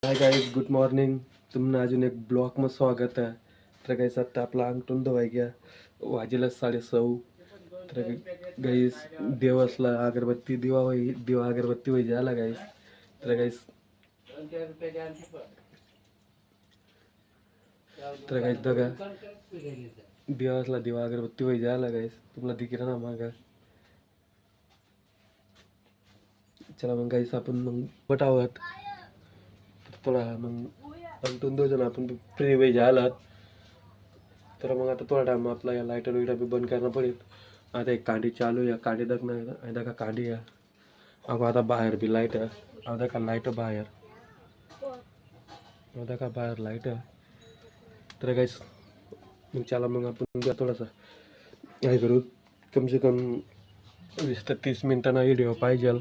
Hi guys, good morning. तुम्हाला अजून एक ब्लॉगमध्ये स्वागत आहे. तर गाईस आता आपला अंगठून धुवाय घ्या, वाजेला 6:30. तर गाईस देवासला अगरबत्ती दिवा अगरबत्ती व्हायची आला गाईस. तर गाईस बघा, देवासला दिवा अगरबत्ती व्हायची आला गाईस. तुम्हाला दिखेल ना मागा. चला मग गाईस आपण मग पटावत थोडा मग अंगठून दोन आपण फ्री व्हायचे आलात. तर मग आता थोडा टाइम आपला या लाईटर विटर बी बंद करणं पडेल. आता एक कांडी चालू या कांडी दक नाही का कांडी या. अगो आता बाहेर बी लाईट आहे. आता का लाईट बाहेर, आता का बाहेर लाईट आहे. तर काहीच मग चला मग आपण थोडासा काय करू, कम से कम 20 ते 30 मिनिटांना व्हिडिओ पाहिजे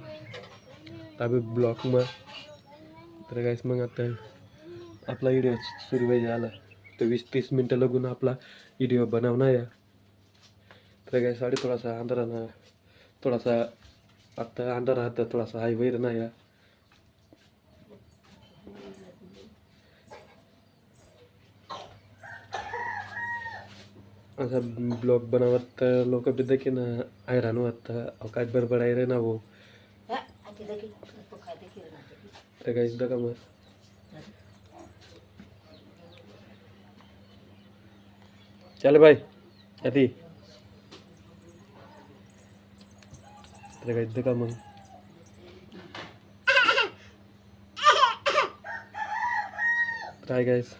तभी ब्लॉग मग. तर काहीच मग आता आपला व्हिडिओ सुरू व्हायचा आला तर 20-30 मिनटं लागून आपला व्हिडिओ बनवणार या. तर काय साडी थोडासा अंधारानं थोडासा आता अंधार राहतं, थोडासा हाय वैर ना या. असा ब्लॉग बनवत लोक बी देखील हैराण होत काय बडबड आहे रे ना वो. तर काहीच बघा मग चल भाई आधी. तर काहीच बघा मग काय गाईस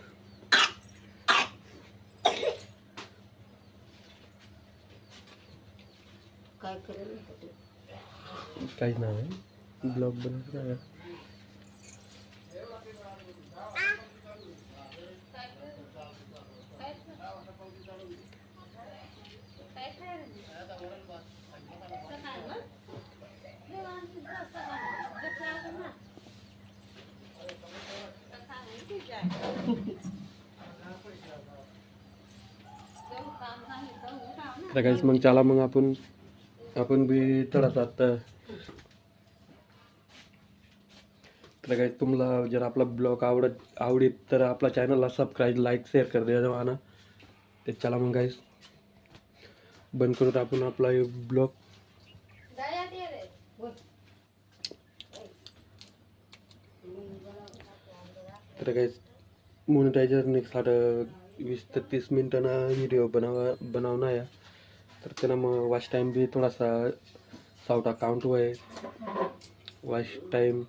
काहीच नाव आहे ब्लॉग बनवत नाही. तर काहीच मग चला मग आपण बी थोडासा आता. तर काही तुम्हाला जर आपला ब्लॉग आवडीत तर आपला चॅनलला सबस्क्राईब लाईक शेअर कर द्या ना. ते चला मग गाईस बंद करूत आपण आपला ब्लॉग. तर काही मॉनिटायझर नेक्स्ट 20 ते 30 मिनिटांना व्हिडिओ बनवणार या. तर त्यांना मग वॉच टाईम बी थोडासा सावटा काउंट होय. वॉच टाईम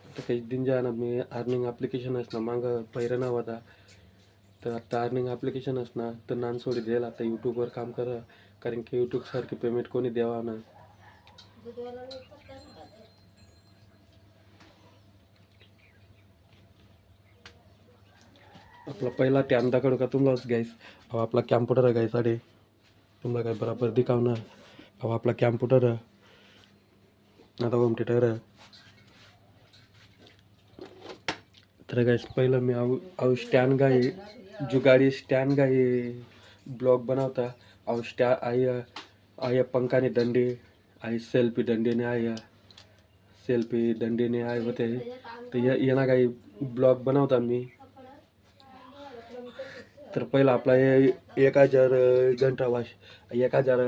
तर काही दिन ना मी अर्निंग ॲप्लिकेशन असणार मागं पहिलं नाव होता. तर आता अर्निंग ॲप्लिकेशन असणार तर नान सोडी द्यायला आता यूट्यूबवर काम करा, कारण की यूट्यूबसारखे पेमेंट कोणी द्यावा ना. आपला पहिला टॅम दाखवू का तुम्हालाच गाईस. अहो आपला कॅम्प्युटर आहे गाईस अडे तुम्हाला काय बरोबर दिखावणार. अहो आपला कॅम्प्युटर आता होम थिएटर आहे. तर गाईस पहिलं मी अहो स्टँड गाई जो गाडी स्टँड गाई ब्लॉग बनवता. अहो आई पंखाने दंडे आई सेल्फी दंडीने आया सेल्फी दंडीने आय होते. तर येणा काही ब्लॉग बनवता मी. तर पहिला आपला 1000 घंटा वाश 1000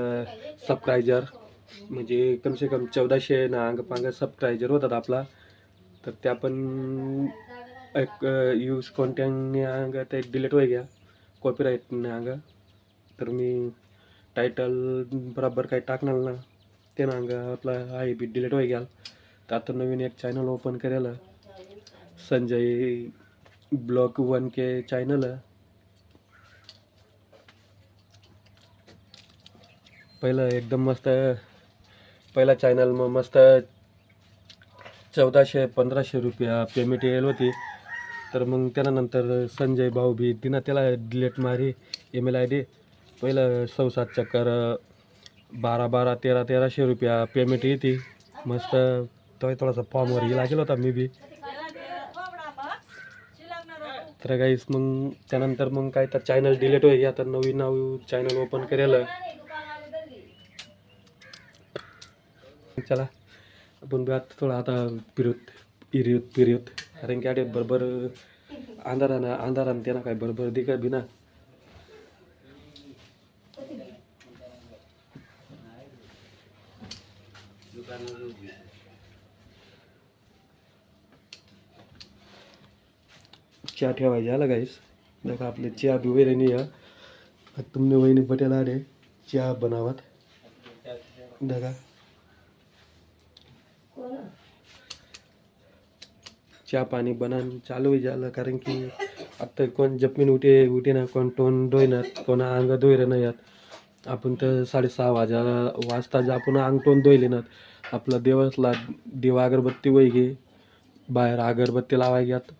सबस्क्रायबर म्हणजे कम से कम 1400 ना अंग सबस्क्रायबर होतात आपला. तर त्या पण एक यूज कॉन्टेंटने अंग ते डिलीट होई गया कॉपीराईटने अंग. तर मी टायटल बरोबर काही टाकणार ना ते ना अंग आपला आहे बी डिलीट होई गया. तर आता नवीन एक चॅनल ओपन करेल संजय ब्लॉग 1K चॅनल. पहिलं एकदम मस्त पहिला चॅनल मग मस्त 1400-1500 रुपया पेमेंट येईल होती. तर मग त्यानंतर संजय भाऊ बी तिनं त्याला डिलीट मारी ईमेल ID. पहिलं 6-7 चक्कर 1200-1300 रुपया पेमेंट येते मस्त. तो थोडासा फॉर्मवर ही लागेल होता मी बी. तर काहीच मग त्यानंतर मग काय तर चॅनल डिलीट होईल. आता नवीन नाव चॅनल ओपन करेल. चला आपण बी आता थोडं आता फिरत कारण की आडे बरोबर अंधारानं त्यांना काय बरोबर दिका बी ना. चहा ठेवायची आला गाईस. देखा आपले चहा बी वगैरे नाही आहे. तुमने वहिनी पटेल आले चहा बनावत देखा. चहा पाणी बनान चालू झालं कारण की आता कोण जपमीन उठे ना, कोण तोंड धुईनात, कोण अंग धुईर नाही यात. आपण तर 6:30 वाजता जे आपण अंग तोंड धुईले ना, आपला देवासला दिवा अगरबत्ती वय घे, बाहेर अगरबत्ती लावाय घ्यात.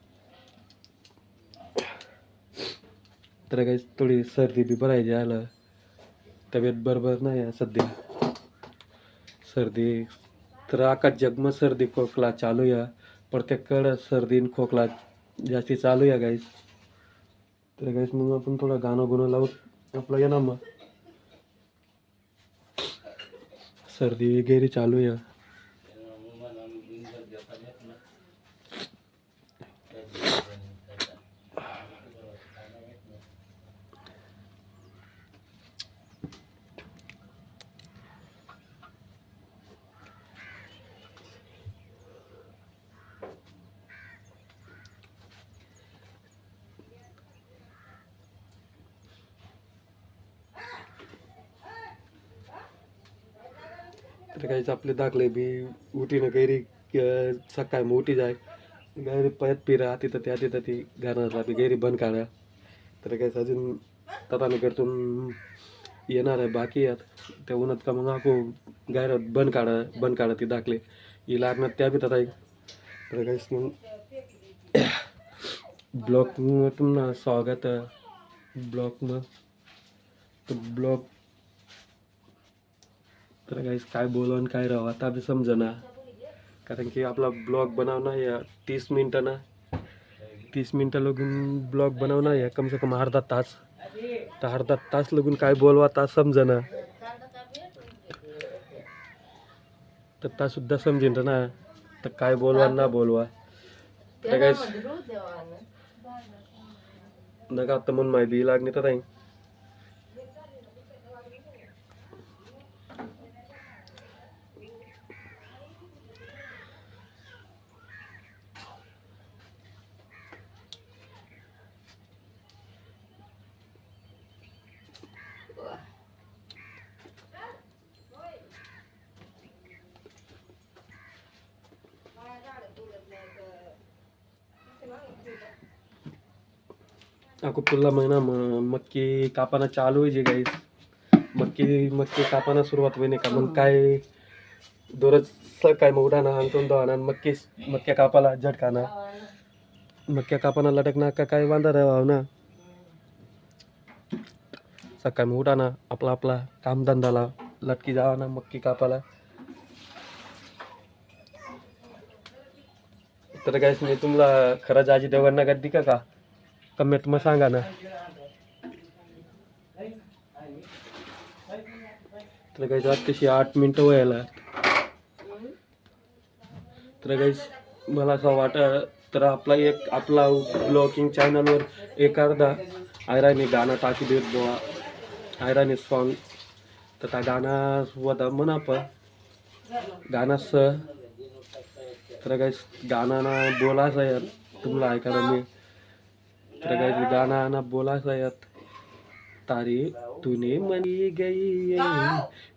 तर काही थोडी सर्दी बी भरायची आलं, तब्येत बरोबर नाही आहे सध्या. सर्दी तर आकाश जगमग सर्दी खोकला चालू या, प्रत्येककडं सर्दी आणि खोकला जास्ती चालू या गाईस. तर गाईस मग आपण थोडं गाणं लावून आपलं येणार मग. सर्दी वगैरे चालू या. तर काहीच आपले दाखले बी उठीनं गैरी सकाळी मग उठी जाय गैरी पयत पिरा तिथं तिथं ती घालणार बी गैरी बंद काढा. तर काहीच अजून तताने करतून येणार आहे बाकी यात त्या उन्हात का मग आको गायरात बंद काढा ती दाखले ही लागणार त्या बी तथा. तर काहीच मग ब्लॉक मग तुम्हाला स्वागत ब्लॉक मग ब्लॉक. तर काहीच काय बोलवून काय राहावं आता बी समजना, कारण की आपला ब्लॉग बनवणं या 30 मिनटं ना, 30 मिनटं लगून ब्लॉग बनवणं या कम से कम अर्धा तास. तर अर्धा तास लगून काय बोलवा तास समजना, तर तास सुद्धा समजेन ना तर काय बोलवा ना बोलवा. तर काहीच नका आता म्हणून माहिती लागणे तर नाही. aku पुढला महिना मक्की कापाना चालू आहे जे गाईस. मक्की कापाना सुरुवात होईन का मग काय दररोज सकाळी मग उठाना अंगठून धुवाना मक्क्या कापाला झटकाना मक्क्या कापाना लटकना का काय वांदा राहावं ना. सकाळी मग उठाना आपला कामधंदाला लटकी जावा ना मक्की कापाला. तर गाईस मी तुम्हाला खरंच आजी देवांना गद्दी का कमेंट मग सांगा ना. तर गाईस आत्ताशी 8 मिनटं व्हायला. तर गाईस मला असं वाटतं तर आपला ब्लॉगिंग चॅनलवर एक अर्धा आयराने गाणं टाकी देत बुवा, आयराने सॉन्ग. तर त्या गाणा होता म्हणा पण गाणंच. तर गाईस गाणं बोलायचं यात तुम्हाला ऐकायला मी. तर गाईस गाणं बोलायचं यात तारी तूने मनी गई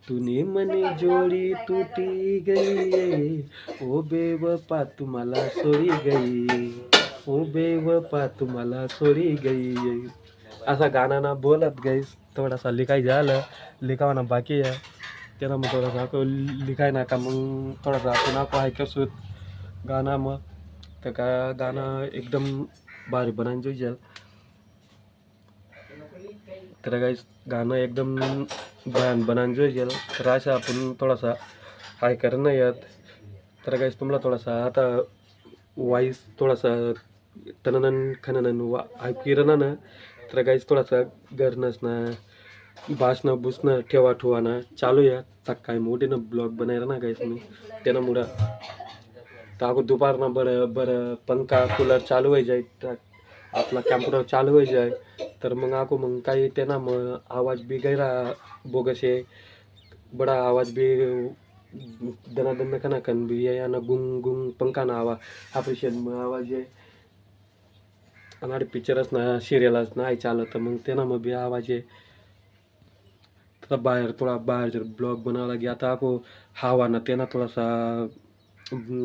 तूने मनी जोड़ी टूटी गई ओ बेवफा तुम्हाला सोडी गई ओ बेवफा तुम्हाला सोडी गई. असा गाणं बोलत गाईस थोडासा लिखाय झालं लिखावा ना बाकी आहे त्याला मग थोडासा लिखाय ना का मग थोडासा आपण आपण ऐकसूत गाणं मग. तर का गाणं एकदम भारी बनायचं जोईजल. तर गाईस गाणं एकदम भयान बनायचं जोईजल. तर अशा आपण थोडासा हाय करणं यात. तर गाईस तुम्हाला थोडासा आता वॉइस थोडासा तननन खननन ऐकू ना. तर गाईस थोडासा गरणंच ना भाषणं बुसणं ठेवा ठेवाना चालू या काय मोठीनं ब्लॉग बनायला ना काहीच मी त्यामुळं तर दुपारनं बरं बरं पंखा कूलर चालू व्हाय जाय तर आपला कॅम्प्युटर चालू व्हाय जाय तर मग मग काही त्यांना मग आवाज बी गैरा बोगस आहे बडा आवाज भी दनादन कना कन भी है ना गुंग गुंग पंखा ना ऑपरेशन में आवाज आहे आणि पिक्चरच ना सिरियलच नाही चालत मग त्यांना मग बी आवाज आहे तर बाहेर थोडा बाहेर जर ब्लॉग बनावा लगे आता आपको हवा ना त्यांना थोडासा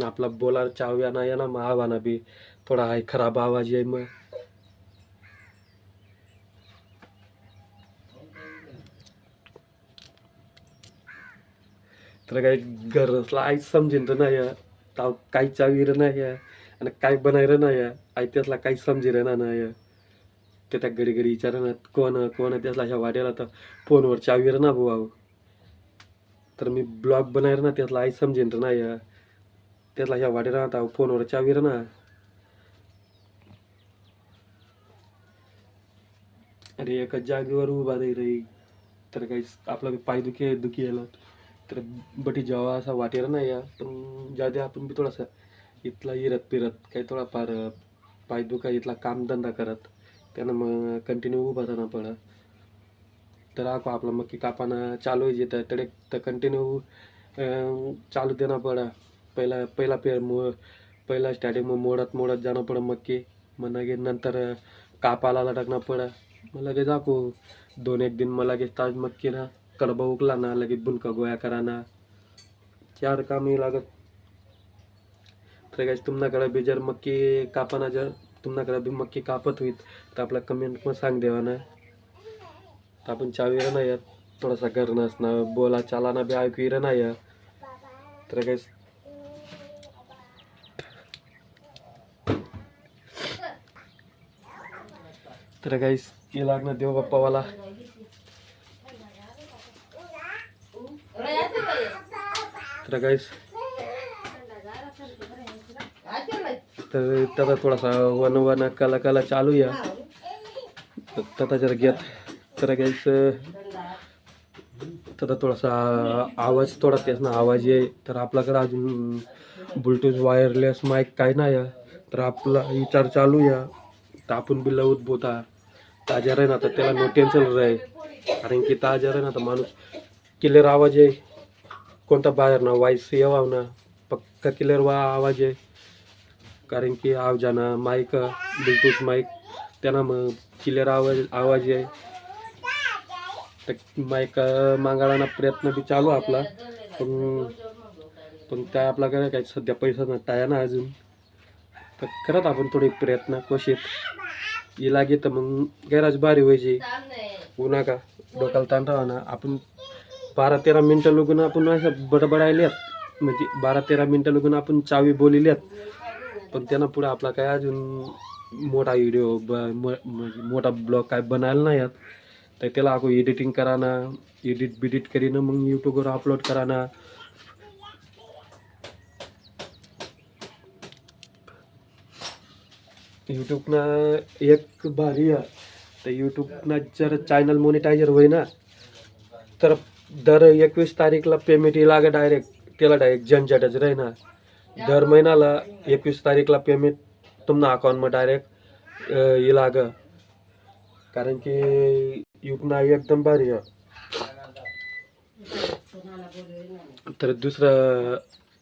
आपला बोला चाव्या ना या ना मग हवा ना भी थोडा आहे खराब आवाज आहे मग तर काही घरसला आईच समजेन तर नाही ताव काही चावीर नाही आणि काय बनायला नाही आई त्यातला काही समजेल ना नाही ते त्या घडी घडी विचारणार कोण कोण त्यातला ह्या वाड्याला तर फोनवर चावीर ना भाऊ तर मी ब्लॉग बनायर ना त्यातला आई समजेन तर नाही त्यातला ह्या वाड्याला आता फोनवर चावीर ना अरे एका जागेवर उभा नाही रे तर काही आपला पाय दुखी यायला तर बटी जेव्हा असा वाटेर नाही पण ज्यादा आपण बी थोडासा इथला इरत पिरत काही थोडाफार पाय दुखा इथला कामधंदा करत त्यानं मग कंटिन्यू उभा राहणं पडा तर आपला मक्की कापाना चालू आहे येतं तर कंटिन्यू चालू देणं पडा पहिला पहिला स्टार्टिंग मग मोडत जाणं पडं मक्की मग लगेच नंतर कापाला टाकणं पडा मग लगेच दाखवू 2-1 दिन मग लगेच ताज मक्की ना कडबा उकला ना लगेच बुनका गोया कराना 4 कामही लागत तर काय तुमच्याकडे बी जर मक्की कापाना जर तुमच्याकडे बी मक्की कापत होईल तर आपला कमेंट मग सांग देवा ना तर आपण चावीर नाही थोडासा घर नसणं बोला चालाना बी ऐकू नाही तर काय तर गाईस ये लागणार देव बाप्पावाला तर गाईस तर त्याचा थोडासा वन कला चालू या त्याचा जर घेत तर गाईस त्याचा थोडासा आवाज थोडा त्याच ना आवाज आहे तर आपल्याकडे अजून ब्लूटूथ वायरलेस माईक काय नाही तर आपला विचार चालू या तर आपण बी लवत बोता ताजा राही ना तर त्याला नो टेन्शन राही कारण की ताजा राही ना तर माणूस क्लिअर आवाज आहे कोणता बाहेर ना वाईस येवा ना पक्का क्लिअर आवाज आहे कारण की आवाजाना माईक ब्लूटूथ माईक त्यांना मग क्लिअर आवाज आहे तर माईक मागायला प्रयत्न बी चालू आपला पण त्या आपल्याकडे काही सध्या पैसा नसता ना अजून तर करत आपण थोडे प्रयत्न कोशिश ये लागे तर मग गैराज बारी व्हायची उन्हा का डोक्याला ताण राहा ना आपण 12-13 मिनटं लगून आपण असं बडबडायल्यात म्हणजे 12-13 मिनटं लगून आपण चावी बोलिल्यात पण त्यांना पुढे आपला काय अजून मोठा व्हिडिओ म्हणजे मोठा ब्लॉग काय बनायला नाही तर त्याला आपण एडिटिंग कराना एडिट करीनं मग यूट्यूबवर अपलोड कराना यूट्यूबनं एक भारी आहे तर यूट्यूबनं जर चॅनल मोनिटायझर होईना तर दर 21 तारीखला पेमेंट येईल डायरेक्ट त्याला डायरेक्ट झंझटच राहीना दर महिन्याला 21 तारीखला पेमेंट तुमना अकाउंटमध्ये डायरेक्ट येईल कारण की यूट्यूबना एकदम भारी आहे तर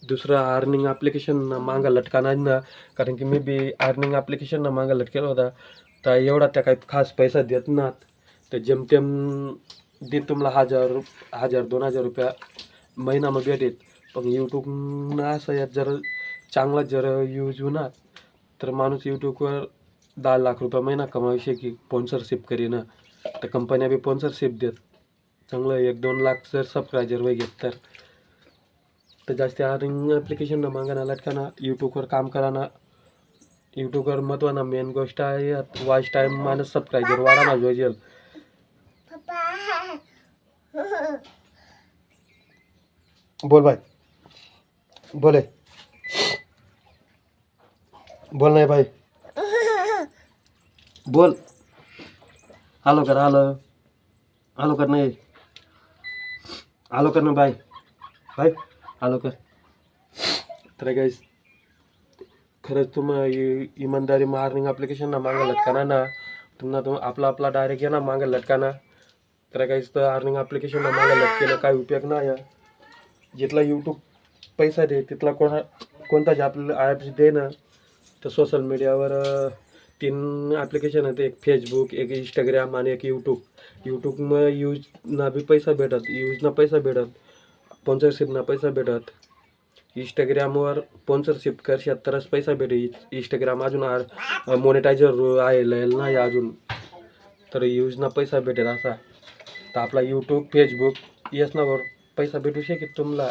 दुसरं अर्निंग ॲप्लिकेशन मागा लटका नाही ना कारण की मी बी अर्निंग ॲप्लिकेशन मागा लटकेला होता तर एवढा त्या काही खास पैसा देत नात तर जेमतेम दे तुम्हाला 1000-2000 रुपया महिना मग भेटेत पण यूट्यूबनं असं यात जर चांगला जर यूज होणार तर माणूस यूट्यूबवर 10 लाख रुपये महिना कमावू शके स्पॉन्सरशिप करीनं तर कंपन्या बी स्पॉन्सरशिप देत चांगलं 1-2 लाख जर सबस्क्रायबर वय घेत तर जास्त अर्निंग ॲप्लिकेशन मागाना लटकाना यूट्यूबवर काम कराना यूट्यूबवर महत्त्वाना मेन गोष्ट आहे वॉच टाईम माणूस सबस्क्रायबर वाढाना जोजेल बोल भाई बोले बोल नाही भाई बोल हॅलो कर हॅलो आलो कर नाही आलो कर ना बाय बाय आलो कर. तर गाईस खरंच इमानदारी अर्निंग ॲप्लिकेशनना मागं लटकाना ना तुम्हाला आपला आपला डायरेक्ट ये ना मागं लटकाना. तर काहीच तर अर्निंग ॲप्लिकेशनला मागं लटकेलं काय उपयोग नाही. जिथला यूट्यूब पैसा दे तिथला कोणताच आपल्याला ॲप्स दे ना. तर सोशल मीडियावर 3 ॲप्लिकेशन आहेत, एक फेसबुक, एक इंस्टाग्राम आणि एक यूट्यूब. यूट्यूबनं यूजना बी पैसा भेटत, यूजना पैसा भेटत, स्पॉन्सरशिपना पैसा भेटत. इंस्टाग्रामवर स्पॉन्सरशिप करशात तरच पैसा भेटेल. इंस्टाग्राम अजून मॉनिटायझर आहे नाही अजून, तर यूजना पैसा भेटेल असा. तर आपला यूट्यूब फेसबुक यासनावर पैसा भेटू शकेल तुम्हाला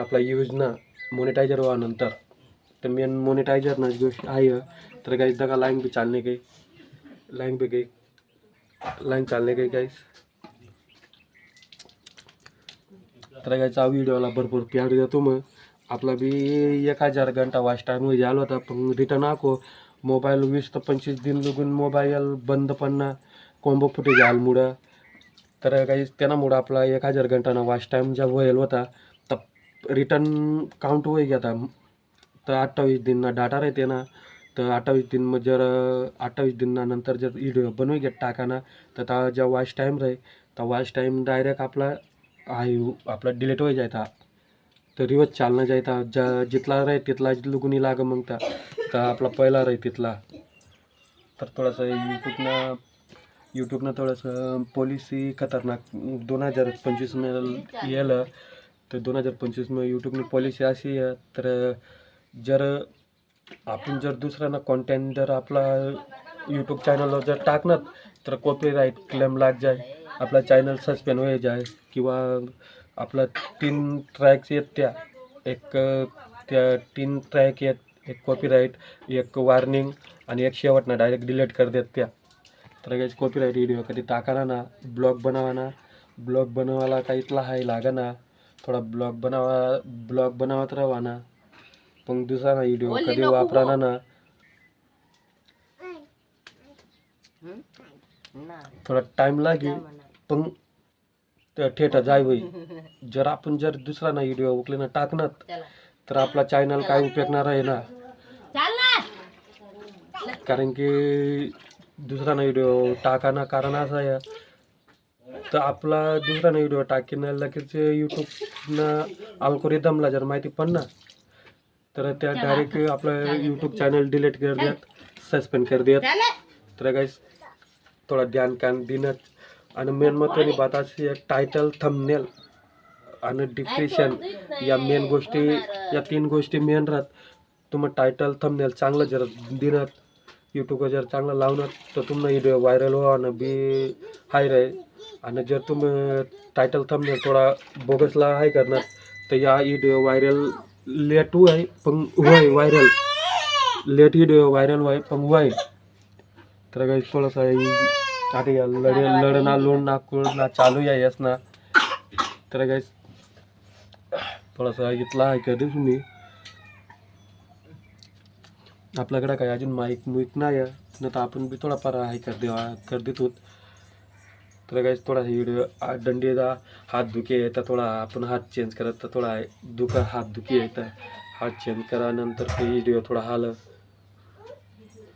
आपला यूजना मॉनिटायझर व्हानंतर. तर मेन मॉनिटायझरनाच गोष्ट आहे. तर गाईस दगा लाईन भी चालणे काही लाईन चालणे काही गाईस. तर गाईचा व्हिडिओला भरपूर प्यार देतो. मग आपला बी 1000 घंटा वाच टाईम मध्ये आलो होता, पण रिटर्न आको मोबाईल 20 ते 25 दिन लगून मोबाईल बंद पडना कॉम्बो फुटेज आलमुळं. तर गाईस त्यामुळं आपला 1000 घंटाना वाच टाईम ज्या व्हायला होता तर रिटर्न काउंट होई घेता. तर 28 दिनना डाटा राहते ना. तर 28 दिन मग जर 28 दिनानंतर जर व्हिडिओ बनवून घेत टाकाना तर ज्या वॉच टाईम राहील तर वॉच टाईम डायरेक्ट आपला डिलीट होई जायता. तर रिवर्स चालना जायता जिथला राहील तिथला लुगुनी लाग मग तर आपला पहिला राहील तिथला. तर थोडंसं यूट्यूबनं थोडंसं पॉलिसी खतरनाक 2025 मध्ये येलं. तर 2025 मध्ये यूट्यूबनी पॉलिसी अशी आहे. तर जर आपण जर दुसऱ्यांना कॉन्टेंट जर आपला यूट्यूब चॅनलवर जर टाकणार तर कॉपीराईट क्लेम लाग जाय, आपला चॅनल सस्पेंड होई जाय. किंवा आपला 3 ट्रॅक्स येत त्या 3 ट्रॅक येत, एक कॉपीराईट, एक वॉर्निंग आणि एक शेवटना डायरेक्ट डिलीट कर देत त्या. तर काही कॉपीराईट व्हिडिओ कधी टाकाना ना. ब्लॉग बनवायला काहीतला हाय लागा ना. थोडा ब्लॉग बनावत राहा ना. पण दुसरा व्हिडिओ कधी वापराना ना. थोडा टाइम लागेल पण थेट जाय होई. जर आपण दुसरा ना व्हिडिओ उकले ना टाकणार तर आपला चॅनल काय उपयोगणार आहे ना. कारण की दुसरा ना व्हिडिओ टाकाना कारण असं आहे तर आपला दुसरा ना व्हिडिओ टाकीन लगेच यूट्यूबनं अल्गोरिदमला जर माहिती पडणार तर त्या डायरेक्ट आपलं यूट्यूब चॅनल डिलीट कर देत, सस्पेंड कर देत. तर गाईस थोडा ध्यान कान देणं. आणि मेन महत्त्वाची बात अशी आहे, टायटल थंबनेल आणि डिस्क्रिप्शन या मेन गोष्टी, या 3 गोष्टी मेन राहत. तुम्ही टायटल थंबनेल चांगलं जर देणार यूट्यूबवर जर चांगलं लावणार तर तुम्हाला व्हिडिओ व्हायरल व्हावं बी हाय राहील. आणि जर तुम्ही टायटल थंबनेल थोडा बोगसला हाय करणार तर या व्हिडिओ व्हायरल लेट आहे पण होय व्हायरल. लेट व्हिडिओ व्हायरल व्हाय पण होय. तर काही थोडंसं आता या लढना लोणना चालू आहे यास ना. तर काही थोडासा इथला आहे का तुम्ही आपल्याकडे काय अजून माईक नाही आहे ना. तर आपण बी थोडाफार आहे कर देतो. तर काही थोडासा व्हिडिओ दंडीचा हात दुखे तर थोडा आपण हात चेंज करत तर थोडा हात दुखी आहे तर हात चेंज करा नंतर ते व्हिडिओ थोडा हाल.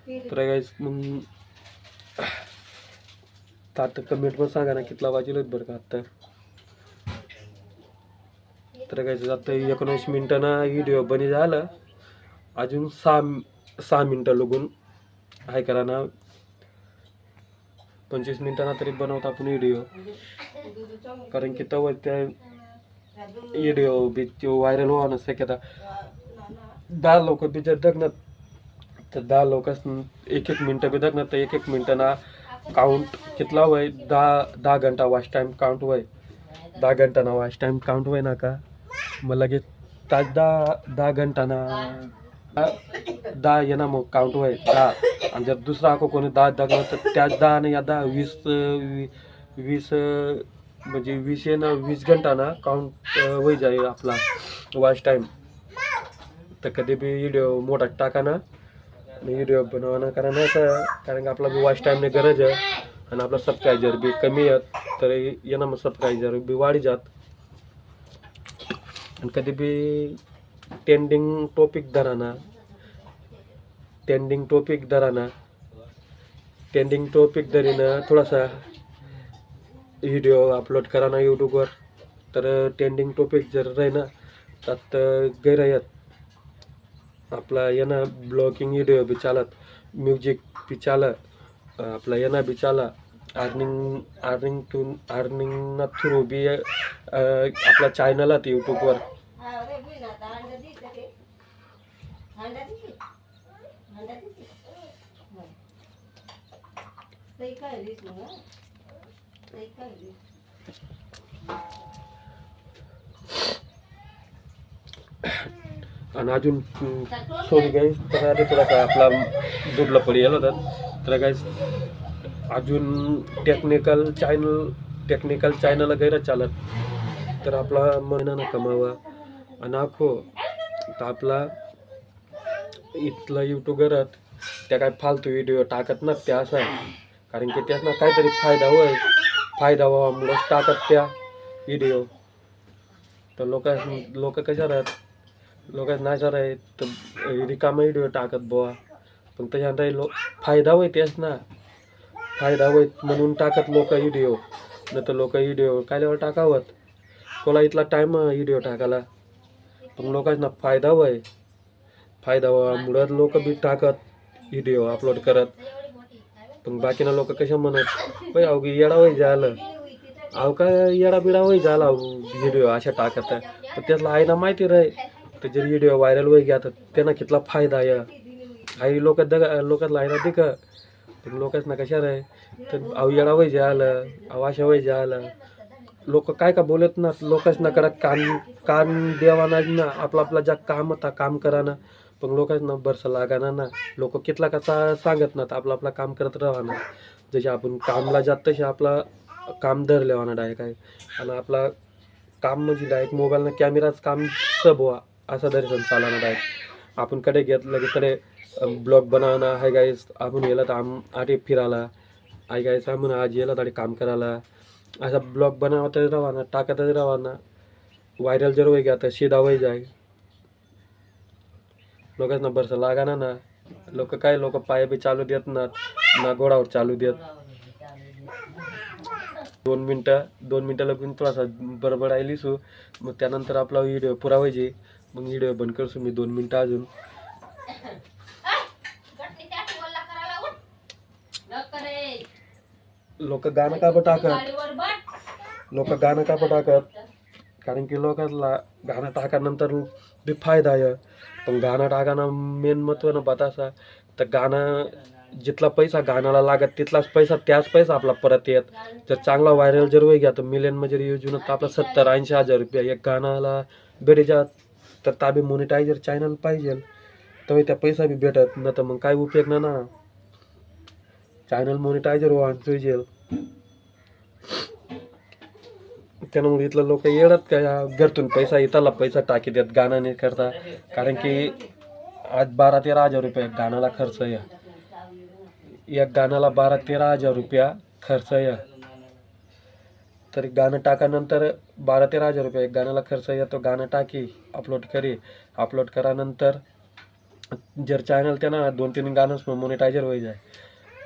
तर काही मग आता कमेंट पण सांगा ना कितला वाजेल बरं का आता. तर काही आता 19 मिनिटांना व्हिडिओ बनी झाला. अजून 6 मिनिटं लागून हाय करा ना. 25 मिनिटांना तरी बनवता आपण व्हिडिओ. कारण की तेव्हा त्या व्हिडिओ बी व्हायरल होणं शक्यता. 10 लोक बी जर दगणार तर 10 लोक 1-1 मिनटं बी दगणार तर 1-1 मिनटांना काउंट कितला होय 10 घंटा वॉच टाईम काउंट होय. 10 घंटाना वॉच टाईम काउंट होय ना का. मग लगेच तास 10 घंटाना 10 येणार मग काउंट होय 10. आणि जर दुसरा आको कोणी 10 दगणार तर त्याच 10 आणि या 10 20 म्हणजे 20 येणं 20 घंटाना काउंट होई जाईल आपला वॉच टाईम. तर कधी बी व्हिडिओ मोठा टाका ना. व्हिडिओ बनवणं कारण असं कारण की आपला वॉच टाईमने गरज आहे. आणि आपला सबस्क्रायबर बी कमी आहेत तर यांना मग सबस्क्रायबर बी वाढी जात. आणि कधी बी ट्रेंडिंग टॉपिक धराना ट्रेंडिंग टॉपिक धरीनं थोडासा व्हिडिओ अपलोड करा ना यूट्यूबवर. तर ट्रेंडिंग टॉपिक जर राही ना त्यात गैरायत आपला येणं ब्लॉगिंग व्हिडिओ बी चालत, म्युझिक बी चालत, आपला येणं बी चाला, अर्निंग थ्रू बी आपल्या चॅनलात यूट्यूबवर. आणि अजून सॉरी गाईस तर आधी थोडासा आपला दुबला पडी गेला होता. तर गाईस अजून टेक्निकल चॅनल गैर चालत तर आपला महिना कमावा. आणि आखो तर आपला इथला यूट्यूबरात त्या काय फालतू व्हिडिओ टाकत ना त्या असं आहे. कारण की त्यातना काहीतरी फायदा व्हावा म्हणूनच टाकत त्या व्हिडिओ. तर लोक कशा राहत, लोक नाही सर आहे तर रिकामा व्हिडिओ टाकत बुवा. पण त्याच्यानंतर फायदा होय तेच ना, फायदा होय म्हणून टाकत लोक व्हिडिओ. नाही तर लोक व्हिडिओ काय लेवल टाकावत, कोला इथला टाईम व्हिडिओ टाकायला. पण लोकांना फायदा व्हावा मुळात लोक बी टाकत व्हिडिओ अपलोड करत. पण बाकीना लोक कशा म्हणत बाई अवघी येडा वय झालं, अव काय येडा बिडा वय झाला व्हिडिओ अशा टाकत. तर त्यातला आईना माहिती राही तर जर व्हिडिओ व्हायरल वय घ्या तर त्यांना कितला फायदा आहे. आई लोकातला आईना दिक पण लोकच ना कशा राही तर अव येडा वय झालं, अव अशा वय झालं. लोक काय का बोलत ना, लोकच ना कडा कान देवाना ना, आपला ज्या काम होता काम करा ना. पण लोकच ना बरसा लागाना ना, लोक कितला कसा सांगत ना तर आपला काम करत राहा. जसे आपण कामला जात तसे आपला काम धरलेवाना डायरेक्ट आहे. आणि आपला काम म्हणजे डायरेक्ट मोबाईलनं कॅमेराच काम सब व्हा असा दर्शन चालवणं डायरेक्ट. आपण कडे घेतलं की कडे ब्लॉग बनवणं आहे गाईस. आपण गेलं तर आधी फिरायला आहे गाईस. आपण आज गेलं तर काम करायला असा ब्लॉग बनवतच राहाना, टाकतच राहाना. व्हायरल जर वय घ्या तर सीधा वय जाय. लोकांना बरसं लागाना ना. लोक पाय बी चालू देत ना घोडावर चालू देत. 2 मिनटं लगून थोडासा बडबड आयलीसू मग त्यानंतर आपला व्हिडिओ पुरा व्हायचे. मग व्हिडिओ बंद करसू मी 2 मिनटं अजून. लोक गाणं का टाकत, कारण की लोकांना गाणं टाकानंतर बी फायदा आहे. पण गाणं टाकाना मेन महत्व ना बतासा तर गाणं जितला पैसा गाण्याला लागत तितलाच पैसा त्याच पैसा आपला परत येत. जर चांगला व्हायरल जर वय घ्या तर मिलियनमध्ये जर यूज तर आपला 70-80 हजार रुपया एक गाण्याला भेटे जात. तर ताबी मॉनिटायझर चॅनल पाहिजे तर त्या पैसा बी भेटत ना. तर मग काय उपयोग ना चॅनल मॉनिटायझर व्हायला. त्यामुळे इथलं लोक येतात का घरतून पैसा इथला पैसा टाकी देत गाणं नाही करता. कारण की आज 12-13 हजार रुपये गाण्याला खर्च आहे. एक गाण्याला 12-13 हजार रुपया खर्च आहे. तर गाणं टाकानंतर 12-13 हजार रुपये एक गाण्याला खर्च येतो. गाणं टाकी अपलोड करानंतर जर चॅनल त्यांना 2-3 गाणं मॉनिटायझर होई जाय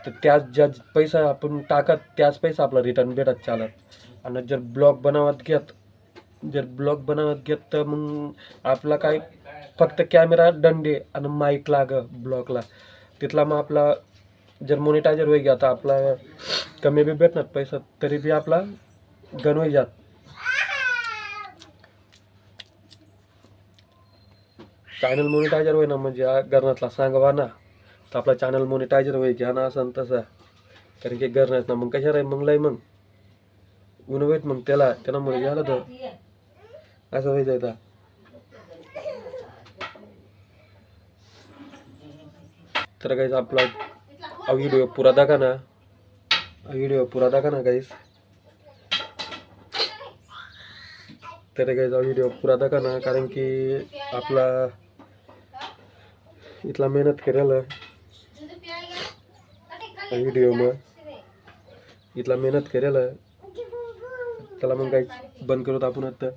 तर त्याच ज्या पैसा आपण टाकत त्याच पैसा आपला रिटर्न भेटत चालत. आणि जर ब्लॉग बनवत घेत तर मग आपला काय फक्त कॅमेरा दंडे आणि माईक लाग ब्लॉगला तिथला. मग आपला जर मॉनिटायझर होई घ्या तर आपला कमी बी भेटणार पैसा तरी बी आपला गण होई जात. चॅनल मॉनिटायझर होय ना म्हणजे घरनातला सांगवा ना तर आपला चॅनल मॉनिटायझर होई घ्या ना असं तसं. कारण की घरनात ना मग कशा राही मग लय मग उन्हवेत मग त्याला मुळे झालं तर असं व्हायचं. तर काहीच आपला व्हिडिओ पुरा दाखा ना गाईस. तर काहीच व्हिडिओ पुरा दाखा ना कारण की आपला इथला मेहनत करायला व्हिडिओ मग इथला मेहनत करेल त्याला मग काही बंद करत आपण आता